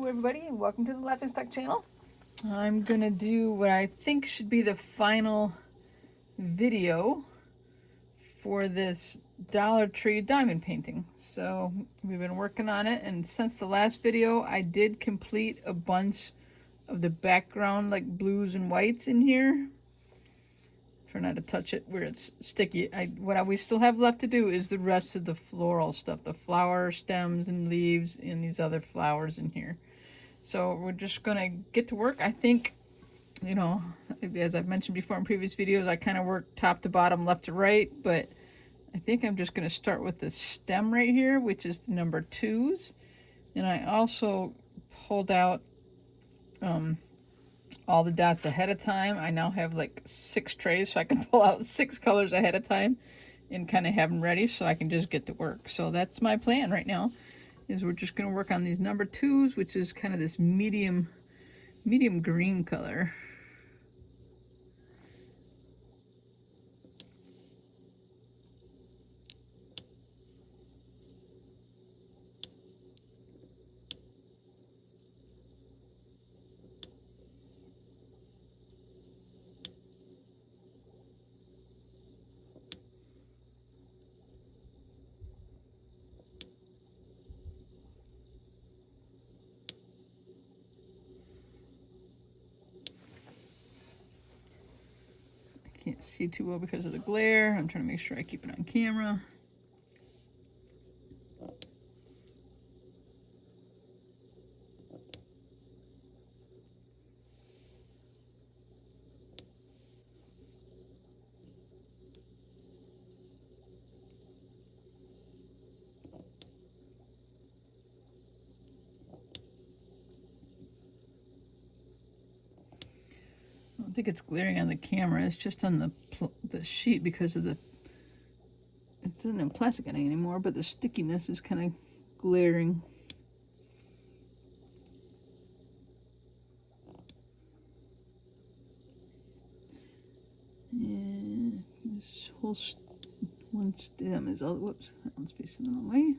Hello everybody and welcome to the Laughing Stock channel. I'm gonna do what I think should be the final video for this Dollar Tree diamond painting. So we've been working on it, and since the last video I did complete a bunch of the background like blues and whites in here. Try not to touch it where it's sticky. What we still have left to do is the rest of the floral stuff, the flower stems and leaves and these other flowers in here. So we're just gonna get to work. I think, you know, as I've mentioned before in previous videos, I kind of work top to bottom, left to right, but I think I'm just gonna start with the stem right here, which is the number 2s. And I also pulled out all the dots ahead of time. I now have like 6 trays, so I can pull out 6 colors ahead of time and kind of have them ready so I can just get to work. So that's my plan right now, is we're just going to work on these number 2s, which is kind of this medium green color. Can't see too well because of the glare. I'm trying to make sure I keep it on camera. I don't think it's glaring on the camera. It's just on the sheet because of it isn't in plastic anymore, but the stickiness is kind of glaring. And this whole one stem is all, whoops, that one's facing the wrong way.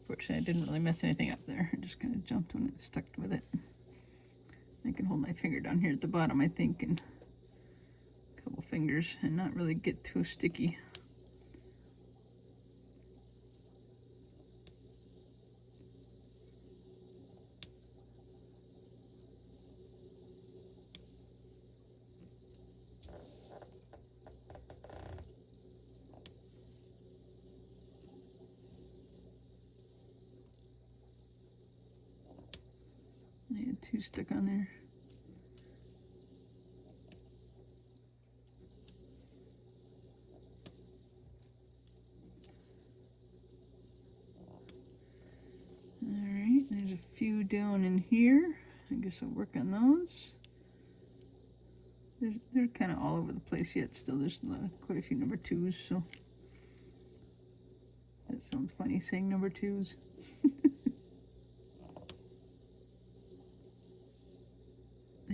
Fortunately, I didn't really mess anything up there. I just kind of jumped when it stuck with it. I can hold my finger down here at the bottom, I think, and a couple fingers and not really get too sticky. I had 2 stuck on there. Alright, there's a few down in here. I guess I'll work on those. They're kind of all over the place yet still. There's quite a few number 2s, so that sounds funny saying number 2s.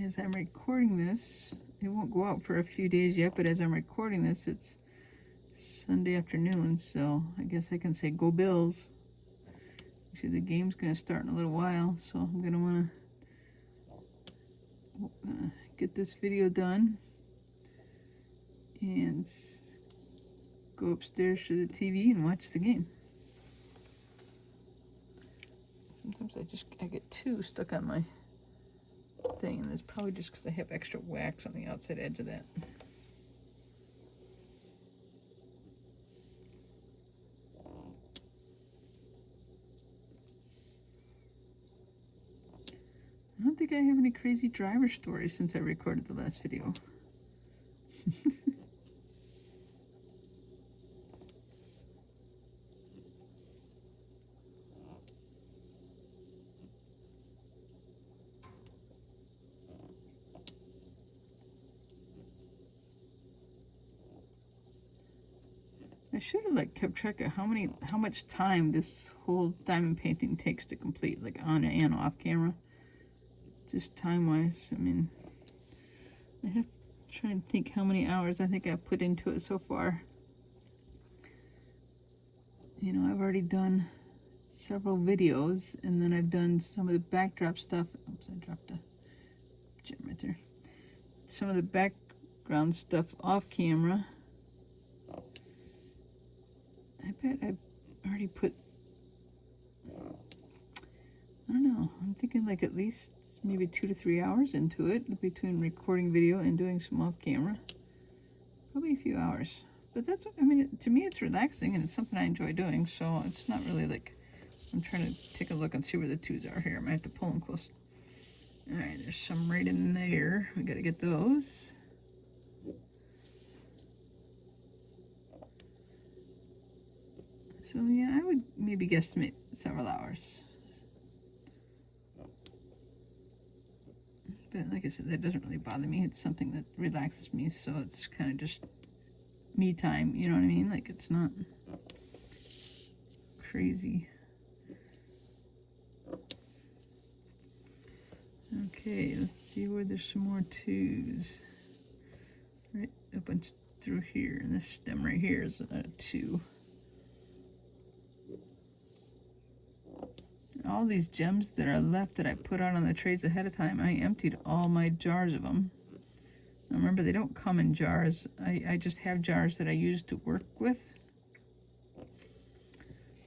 As I'm recording this, it won't go out for a few days yet, but as I'm recording this, it's Sunday afternoon, so I guess I can say go Bills. Actually, the game's going to start in a little while, so I'm going to want to get this video done and go upstairs to the TV and watch the game. Sometimes I get 2 stuck on my thing, and it's probably just because I have extra wax on the outside edge of that. I don't think I have any crazy driver stories since I recorded the last video. should have like kept track of how much time this whole diamond painting takes to complete, like on and off camera. Just time-wise. I mean, I have to try and think how many hours I think I've put into it so far. You know, I've already done several videos, and then I've done some of the backdrop stuff. Oops, I dropped a gem right there. Some of the background stuff off camera. I bet I've already put, I don't know, I'm thinking like at least maybe 2 to 3 hours into it between recording video and doing some off camera. Probably a few hours. But that's, I mean, to me it's relaxing and it's something I enjoy doing, so it's not really like, I'm trying to take a look and see where the twos are here. I might have to pull them close. Alright, there's some right in there. We gotta get those. So yeah, I would maybe guesstimate several hours. But like I said, that doesn't really bother me. It's something that relaxes me, so it's kind of just me time, you know what I mean? Like, it's not crazy. Okay, let's see where there's some more twos. Right up and through here, and this stem right here is a 2. All these gems that are left that I put out on the trays ahead of time, I emptied all my jars of them. Now remember, they don't come in jars. I just have jars that I use to work with.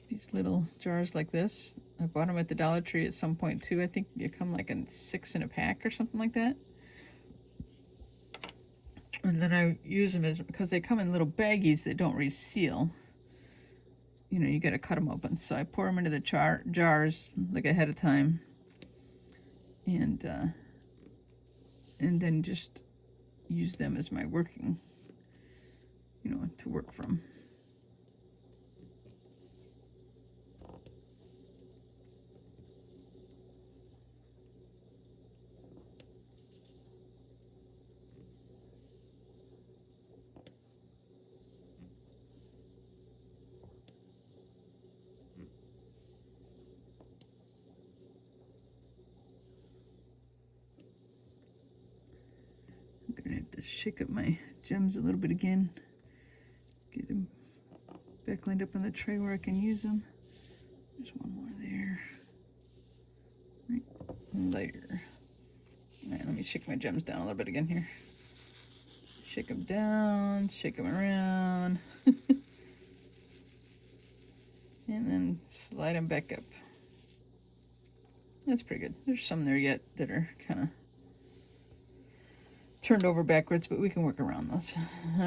These little jars like this. I bought them at the Dollar Tree at some point too. I think they come like in 6 in a pack or something like that. And then I use them as, because they come in little baggies that don't reseal. You know, you gotta cut them open. So I pour them into the jars like ahead of time, and then just use them as my working, you know, to work from. I'm gonna have to shake up my gems a little bit again. Get them back lined up on the tray where I can use them. There's one more there. Right there. Alright, let me shake my gems down a little bit again here. Shake them down, shake them around. And then slide them back up. That's pretty good. There's some there yet that are kind of turned over backwards, but we can work around those.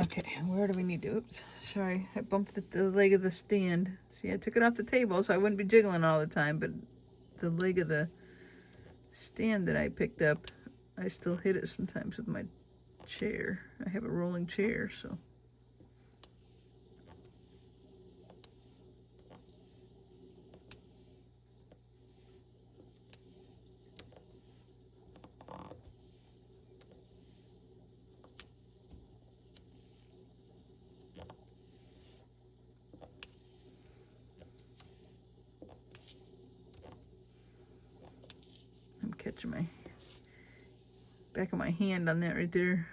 Okay, where do we need to, oops, sorry, I bumped the leg of the stand. See, I took it off the table so I wouldn't be jiggling all the time, but the leg of the stand that I picked up, I still hit it sometimes with my chair. I have a rolling chair, so. I'm catching my back of my hand on that right there.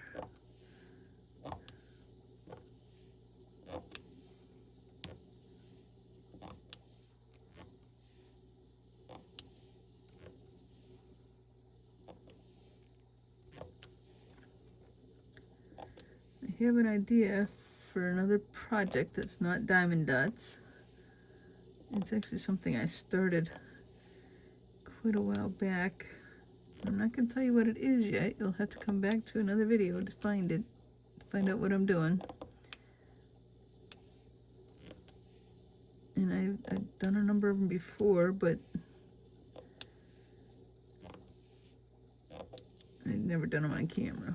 I have an idea for another project that's not diamond dots. It's actually something I started quite a while back. I'm not going to tell you what it is yet. You'll have to come back to another video to find it, find out what I'm doing. And I've done a number of them before, but I've never done them on camera.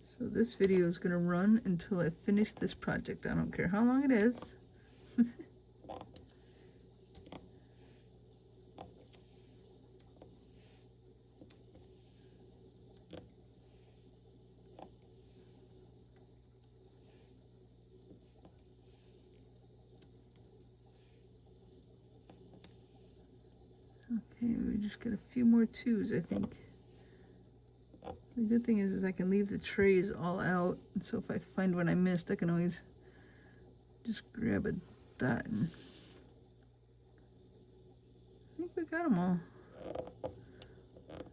So this video is going to run until I finish this project. I don't care how long it is. Okay, we just got a few more twos, I think. The good thing is I can leave the trays all out, so if I find one I missed, I can always just grab a dot and I think we got them all.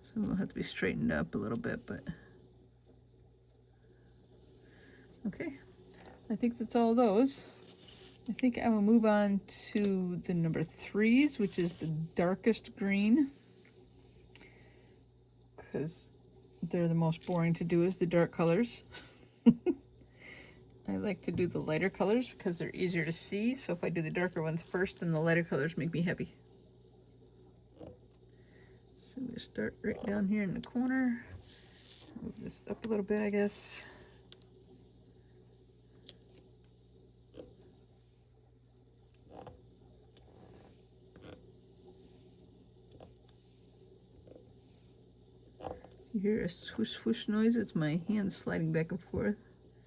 Some will have to be straightened up a little bit, but okay. I think that's all those. I think I will move on to the number 3s, which is the darkest green, because they're the most boring to do, is the dark colors. I like to do the lighter colors because they're easier to see, so if I do the darker ones first, then the lighter colors make me happy. So I'm going to start right down here in the corner. Move this up a little bit, I guess. You hear a swoosh swoosh noise? It's my hand sliding back and forth.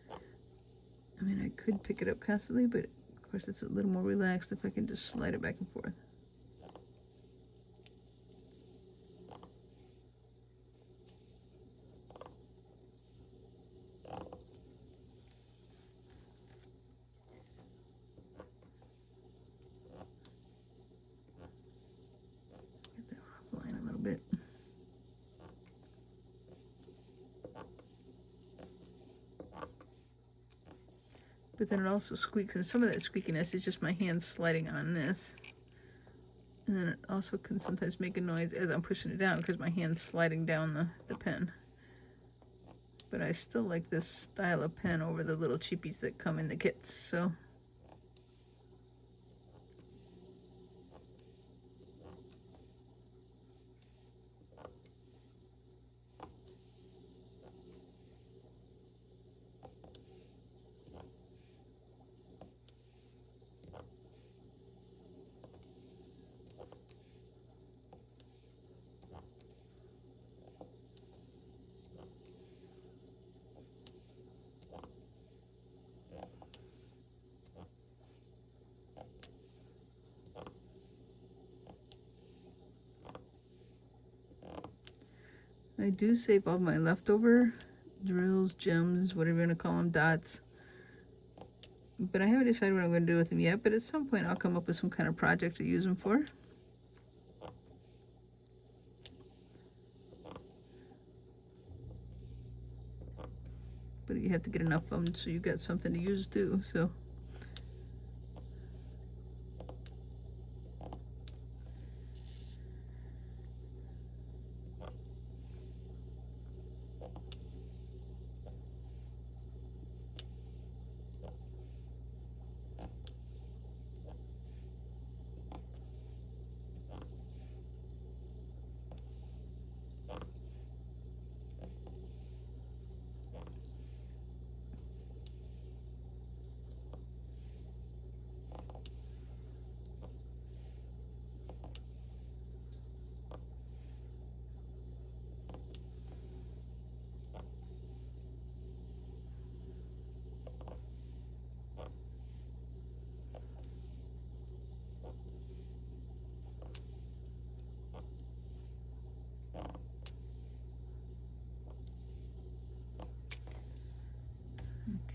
I mean, I could pick it up constantly, but of course it's a little more relaxed if I can just slide it back and forth. Get that offline a little bit. But then it also squeaks, and some of that squeakiness is just my hand sliding on this. And then it also can sometimes make a noise as I'm pushing it down because my hand's sliding down the pen. But I still like this style of pen over the little cheapies that come in the kits, so. I do save all my leftover drills, gems, whatever you want to call them, dots. But I haven't decided what I'm going to do with them yet, but at some point I'll come up with some kind of project to use them for. But you have to get enough of them so you've got something to use too, so.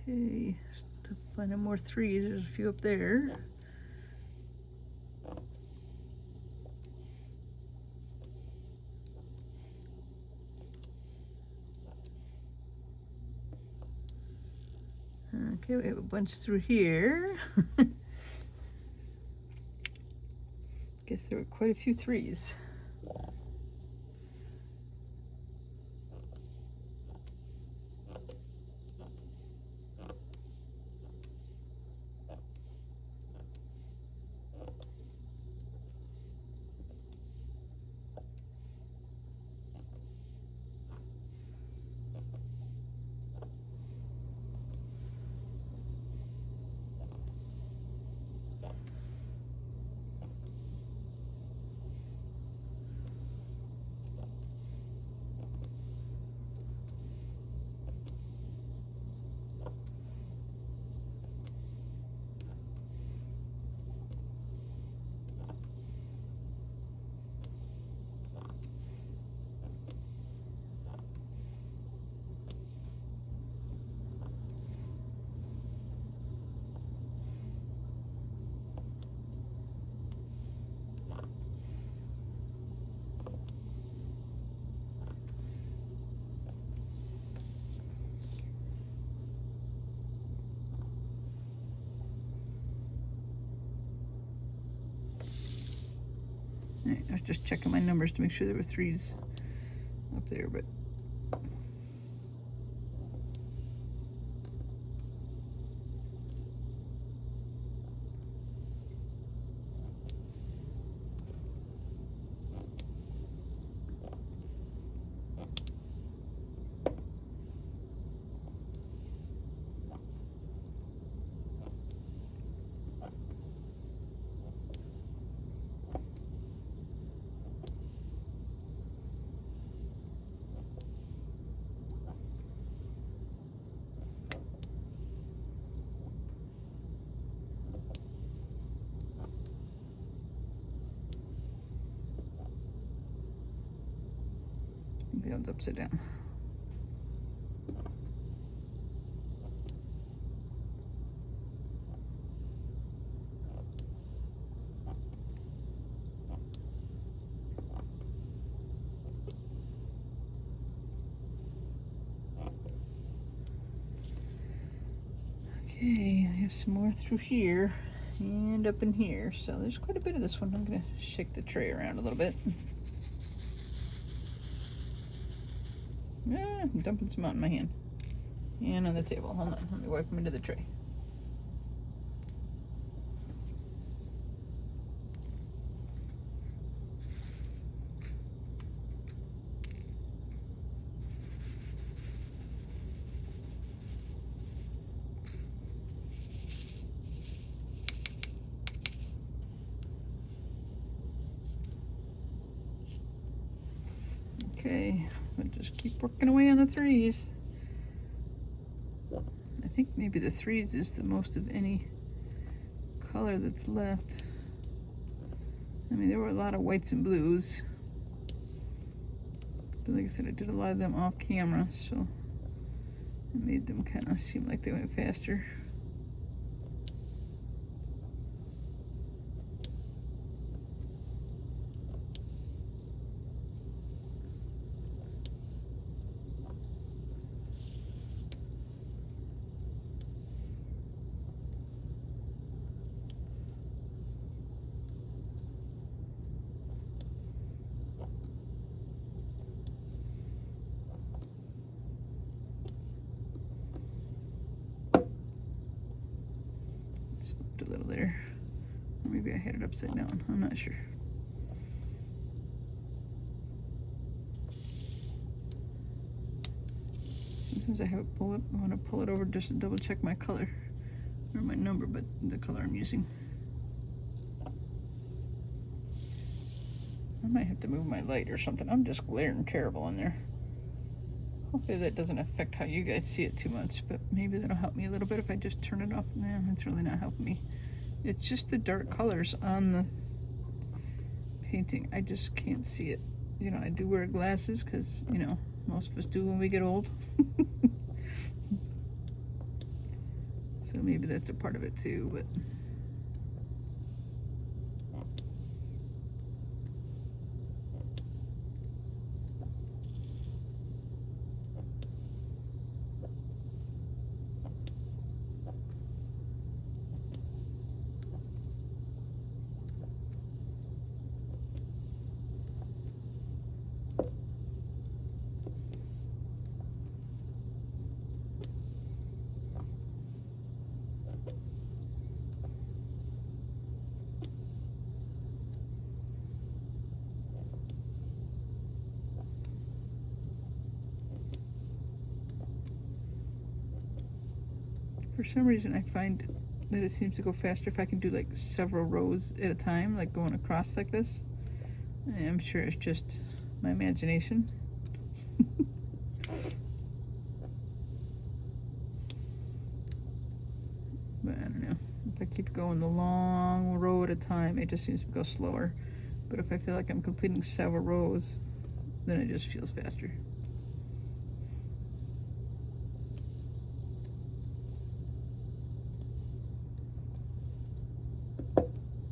Okay, to find out more 3s, there's a few up there. Okay, we have a bunch through here. Guess there were quite a few 3s. Right, I was just checking my numbers to make sure there were 3s up there, but I think that one's upside down. Okay, I have some more through here and up in here, so there's quite a bit of this one. I'm gonna shake the tray around a little bit. I'm dumping some out in my hand and on the table. Hold on, let me wipe them into the tray. Okay, we'll just keep working away on the 3s. I think maybe the 3s is the most of any color that's left. I mean, there were a lot of whites and blues, but like I said, I did a lot of them off camera, so it made them kind of seem like they went faster. Slipped a little there. Or maybe I had it upside down. I'm not sure. Sometimes I have it pull it. I want to pull it over just to double check my color or my number, but the color I'm using. I might have to move my light or something. I'm just glaring terrible in there. Hopefully that doesn't affect how you guys see it too much, but maybe that'll help me a little bit if I just turn it off. Nah, it's really not helping me. It's just the dark colors on the painting. I just can't see it. You know, I do wear glasses because, you know, most of us do when we get old. So maybe that's a part of it too, but for some reason I find that it seems to go faster if I can do like several rows at a time, like going across like this. I'm sure it's just my imagination. But I don't know. If I keep going the long row at a time, it just seems to go slower. But if I feel like I'm completing several rows, then it just feels faster.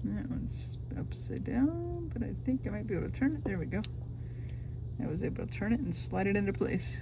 That one's upside down, but I think I might be able to turn it. There we go. I was able to turn it and slide it into place.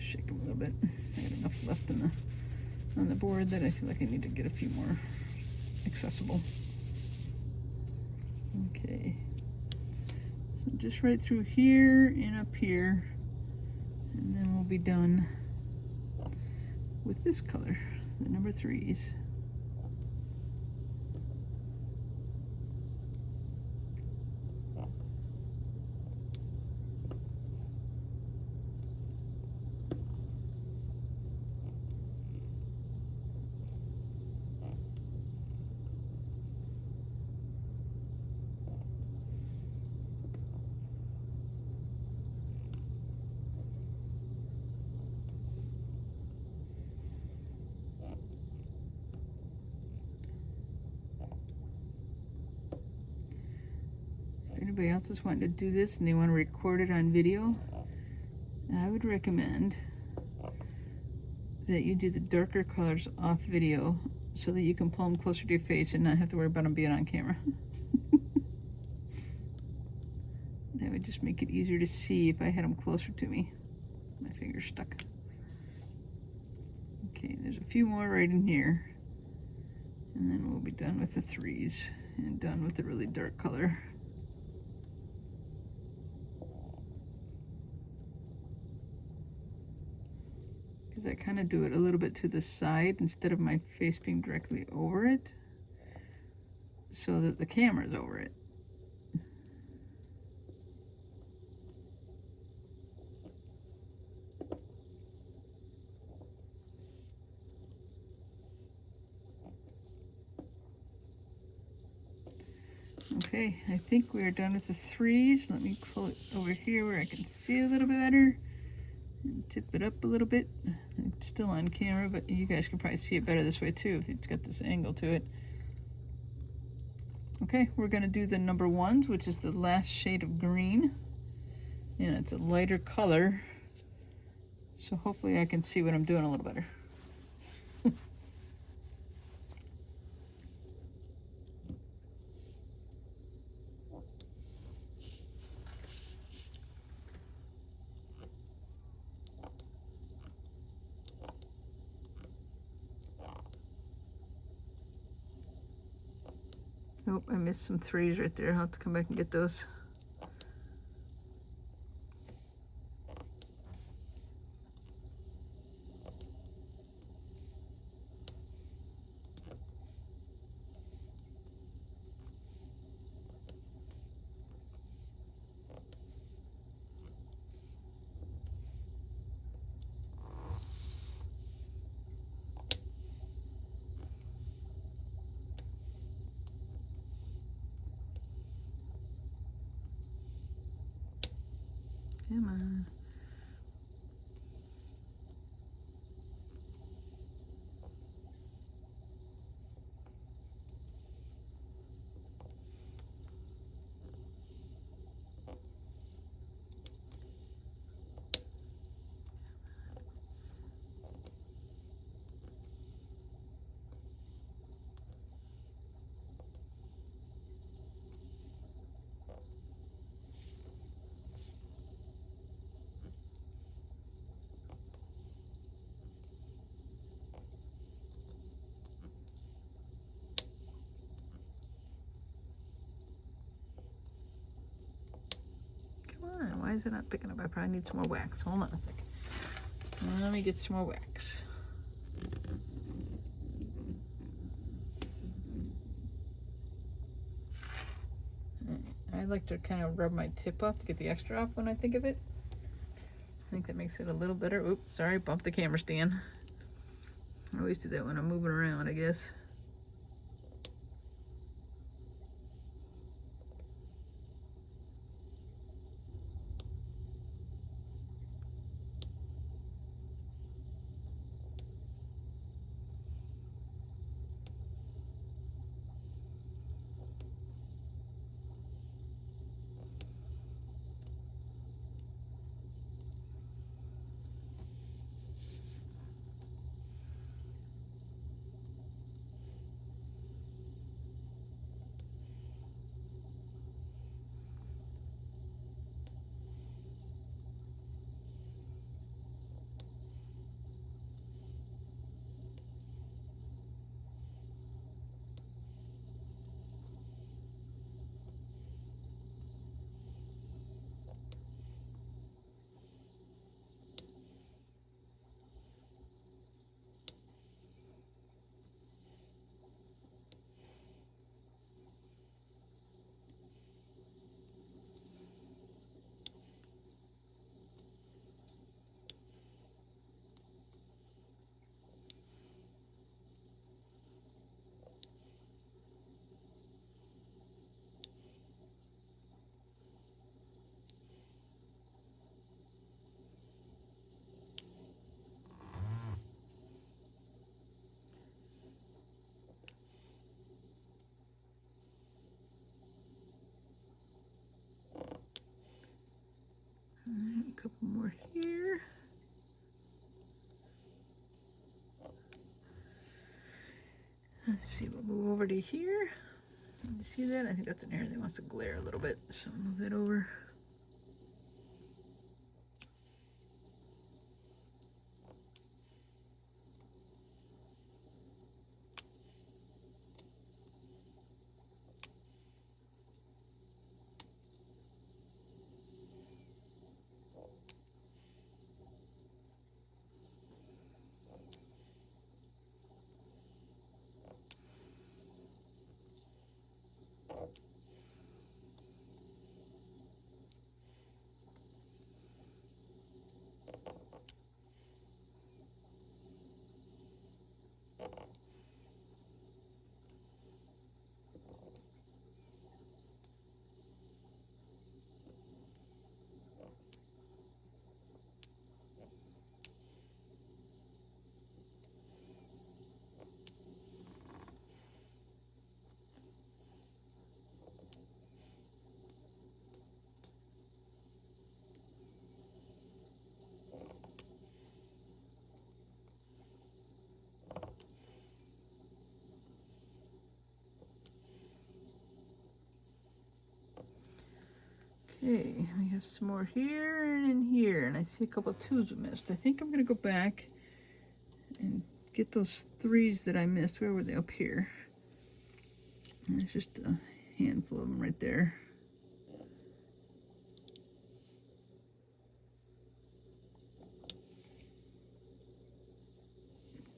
shake them a little bit. I got enough left on the board that I feel like I need to get a few more accessible. Okay, so just right through here and up here, and then we'll be done with this color, the number 3s. If anybody else is wanting to do this and they want to record it on video, I would recommend that you do the darker colors off video so that you can pull them closer to your face and not have to worry about them being on camera. That would just make it easier to see if I had them closer to me. My finger's stuck. Okay, there's a few more right in here. And then we'll be done with the 3s and done with the really dark color. Because I kind of do it a little bit to the side instead of my face being directly over it, so that the camera's over it. Okay, I think we are done with the 3s. Let me pull it over here where I can see a little bit better and tip it up a little bit. It's still on camera, but you guys can probably see it better this way too if it's got this angle to it. Okay, we're going to do the number 1s, which is the last shade of green, and it's a lighter color, so hopefully I can see what I'm doing a little better. Nope, I missed some 3s right there. I'll have to come back and get those. Come on. Why is it not picking up? I probably need some more wax. Hold on a second. Let me get some more wax. I like to kind of rub my tip off to get the extra off when I think of it. I think that makes it a little better. Oops, sorry, bumped the camera stand. I always do that when I'm moving around, I guess. Right, a couple more here. Let's see, we'll move over to here. You see that? I think that's an area that wants to glare a little bit, so move that over. Okay, we have some more here and in here, and I see a couple of 2s we missed. I think I'm gonna go back and get those 3s that I missed. Where were they? Up here. And there's just a handful of them right there.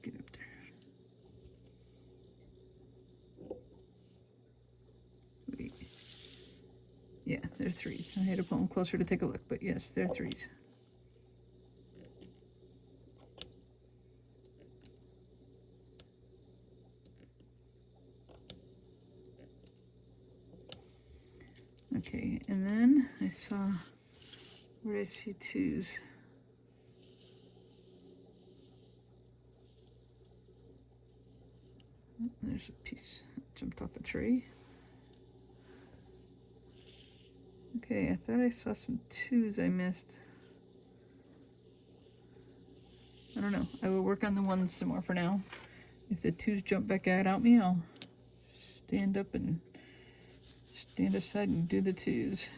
Get up there. Wait. Yeah, they're 3s. I had to pull them closer to take a look, but yes, they're 3s. Okay, and then I saw, where did I see 2s? Oh, there's a piece that jumped off a tree. Okay, I thought I saw some 2s I missed. I don't know. I will work on the 1s some more for now. If the 2s jump back out at me, I'll stand up and stand aside and do the 2s.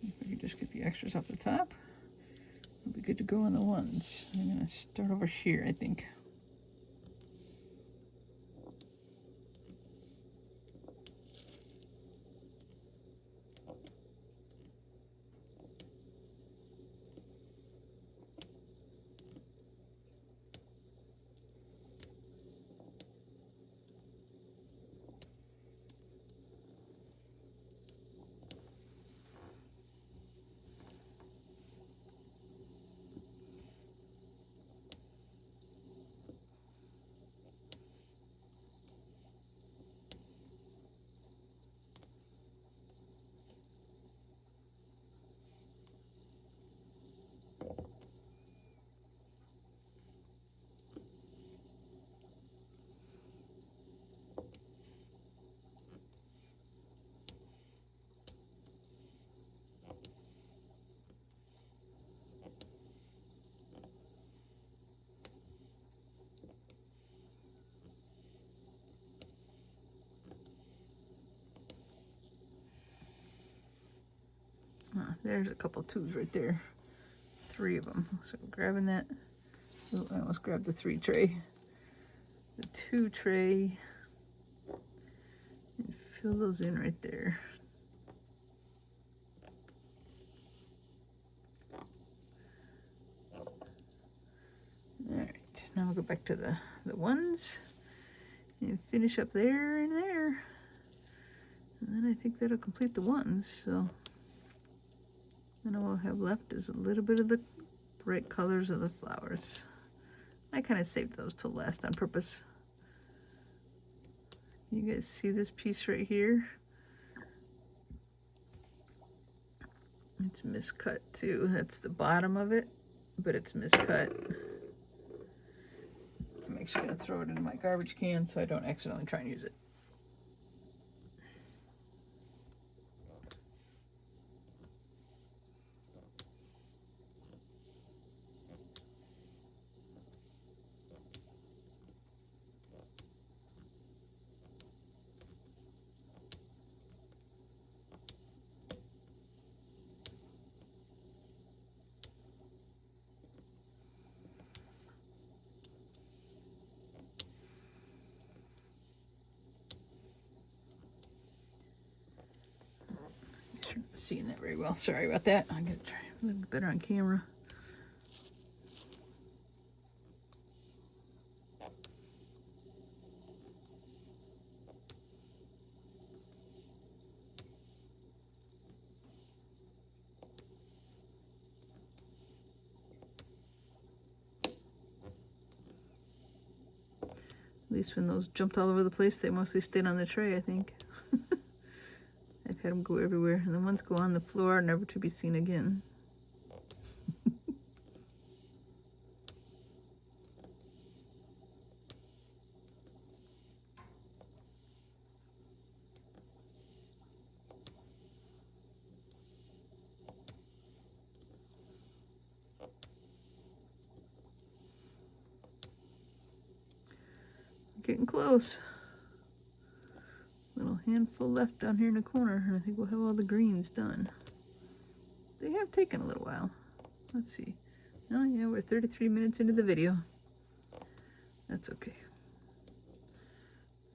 If I could just get the extras off the top, I'll be good to go on the 1s. I'm gonna start over here, I think. There's a couple 2s right there. 3 of them. So grabbing that. Oh, I almost grabbed the 3 tray. The 2 tray. And fill those in right there. Alright, now we'll go back to the 1s and finish up there and there. And then I think that'll complete the 1s, so then all I'll have left is a little bit of the bright colors of the flowers. I kind of saved those till last on purpose. You guys see this piece right here? It's miscut too. That's the bottom of it. but it's miscut. I'm actually going to throw it in my garbage can so I don't accidentally try and use it. Seeing that very well. Sorry about that. I'm gonna try a little bit better on camera. At least when those jumped all over the place, they mostly stayed on the tray, I think. I've had them go everywhere, and the ones go on the floor, never to be seen again. Getting close. Little handful left down here in the corner, and I think we'll have all the greens done. They have taken a little while. Let's see. Oh yeah, we're 33 minutes into the video. That's okay.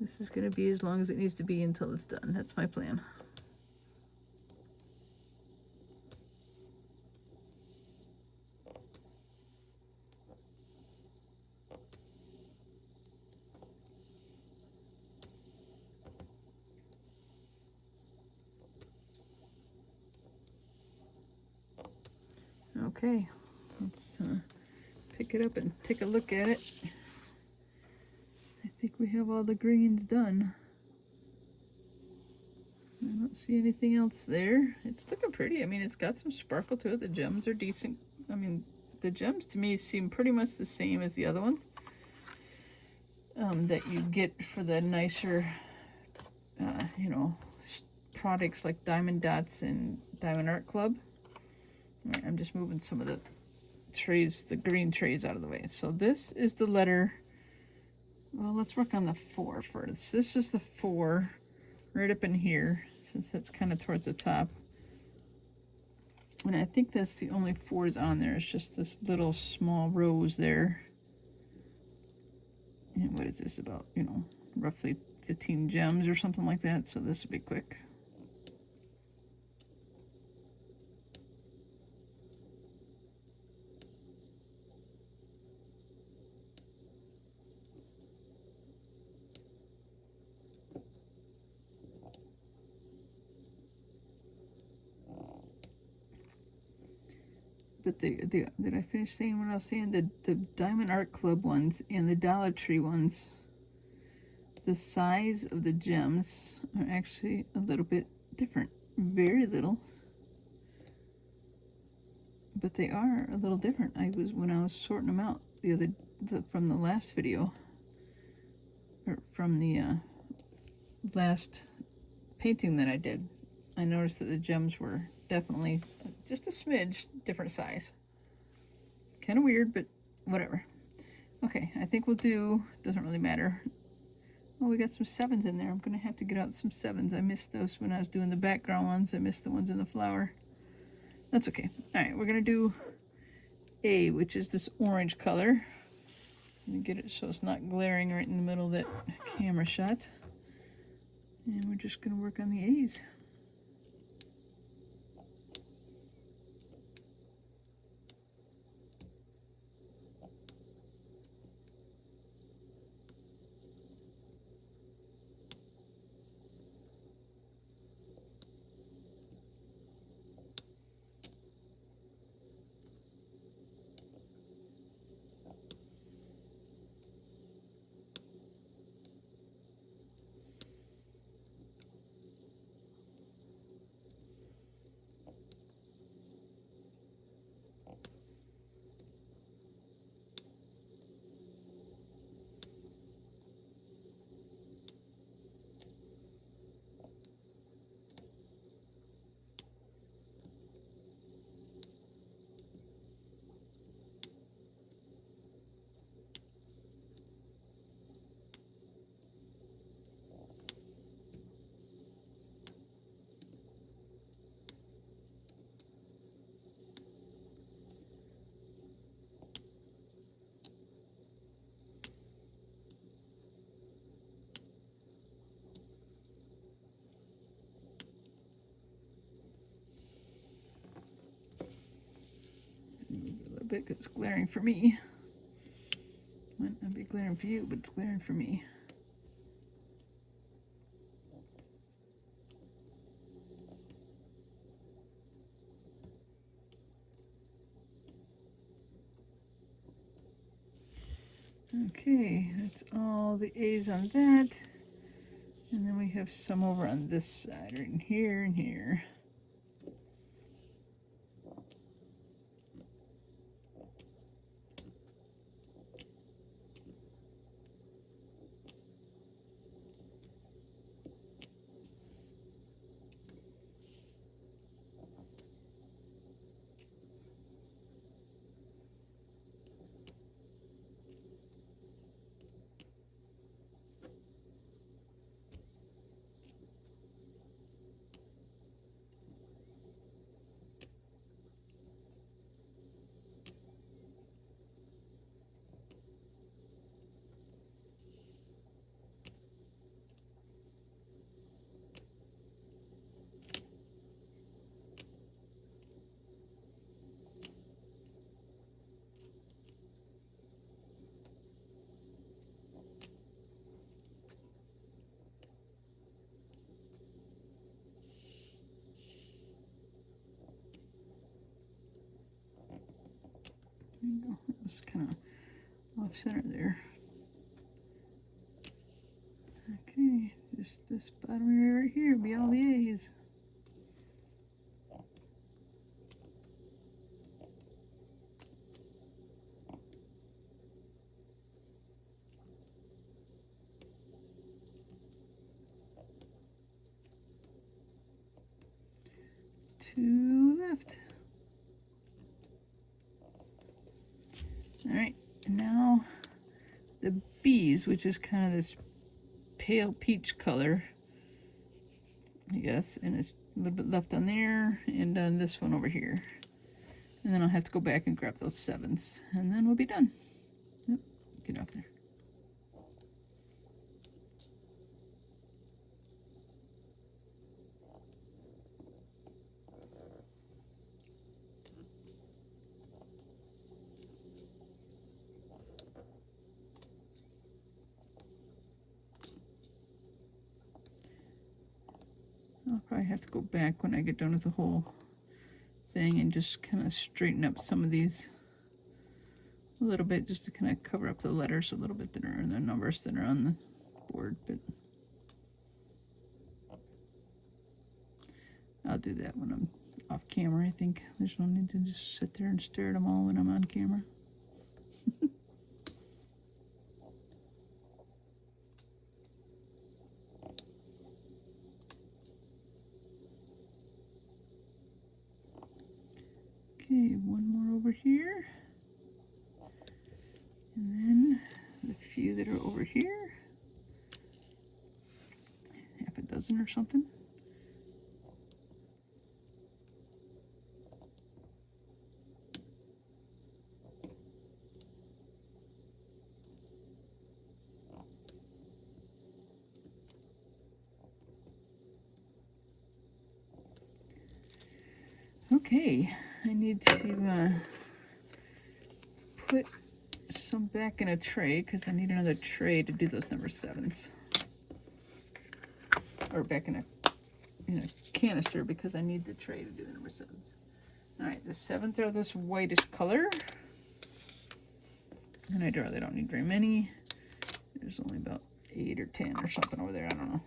This is gonna be as long as it needs to be until it's done. That's my plan. Okay, let's pick it up and take a look at it. I think we have all the greens done. I don't see anything else there. It's looking pretty. I mean, it's got some sparkle to it. The gems are decent. I mean, the gems to me seem pretty much the same as the other ones that you get for the nicer, you know, products like Diamond Dots and Diamond Art Club. All right, I'm just moving some of the trays, the green trays out of the way. So this is the letter, well, let's work on the 4 first. This is the 4 right up in here, since that's kind of towards the top. And I think that's the only 4s on there. It's just this little small rose there. And what is this about, you know, roughly 15 gems or something like that. So this will be quick. But did I finish saying what I was saying? The Diamond Art Club ones and the Dollar Tree ones, the size of the gems are actually a little bit different. Very little. But they are a little different. When I was sorting them out from the last video, or from the last painting that I did, I noticed that the gems were definitely just a smidge different size. Kind of weird, but whatever. Okay, I think we'll do, doesn't really matter. Oh, we got some 7s in there. I'm gonna have to get out some 7s. I missed those when I was doing the background ones. I missed the ones in the flower. That's okay. All right, we're gonna do A, which is this orange color. Let me get it so it's not glaring right in the middle of that camera shot. And we're just gonna work on the A's. bit because it's glaring for me. Might not be glaring for you, but it's glaring for me. Okay, that's all the A's on that. And then we have some over on this side, right in here and here. There you go. That was kind of off center there. Okay, just this bottom area right here will be all the A's. Two left. All right, and now the B's, which is kind of this pale peach color, I guess, and it's a little bit left on there and on this one over here. And then I'll have to go back and grab those 7s, and then we'll be done. Yep, get off there. I'll probably have to go back when I get done with the whole thing and just kind of straighten up some of these a little bit, just to kind of cover up the letters a little bit that are in the numbers that are on the board. But I'll do that when I'm off camera. I think there's no need to just sit there and stare at them all when I'm on camera. Okay, one more over here. And then the few that are over here. Half a dozen or something. Okay, I need to put some back in a tray because I need another tray to do those number 7s. Or back in a canister because I need the tray to do the number 7s. All right, the 7s are this whitish color. And I really don't need very many. There's only about 8 or 10 or something over there, I don't know.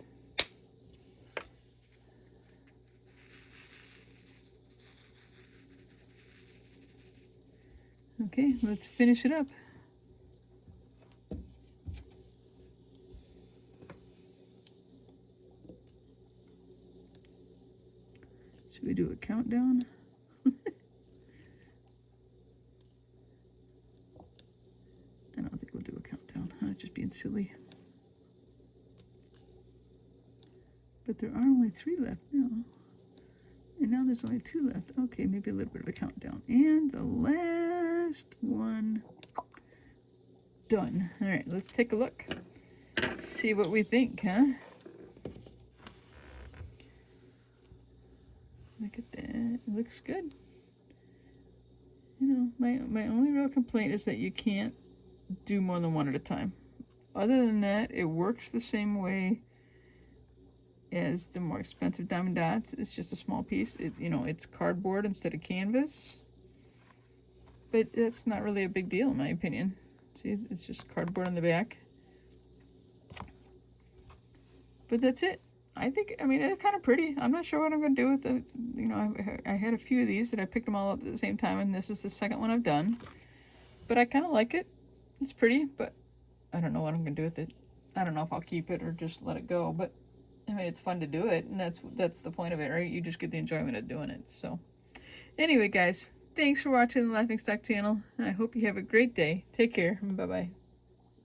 Okay, let's finish it up. Should we do a countdown? I don't think we'll do a countdown. I'm just being silly. But there are only 3 left now. And now there's only 2 left. Okay, maybe a little bit of a countdown. And the last one. Done. All right, let's take a look. See what we think, huh? Look at that. It looks good. You know, My only real complaint is that you can't do more than one at a time. Other than that, it works the same way as the more expensive Diamond Dots. It's just a small piece. It's cardboard instead of canvas. But that's not really a big deal in my opinion. See, it's just cardboard on the back. But that's it. I mean, it's kind of pretty. I'm not sure what I'm going to do with it. I had a few of these that I picked them all up at the same time, and this is the second one I've done. But I kind of like it. It's pretty, but I don't know what I'm going to do with it. I don't know if I'll keep it or just let it go, but I mean, it's fun to do it, and that's the point of it, right? You just get the enjoyment of doing it. So anyway, guys, thanks for watching the Laughing Stock channel. I hope you have a great day. Take care. Bye-bye.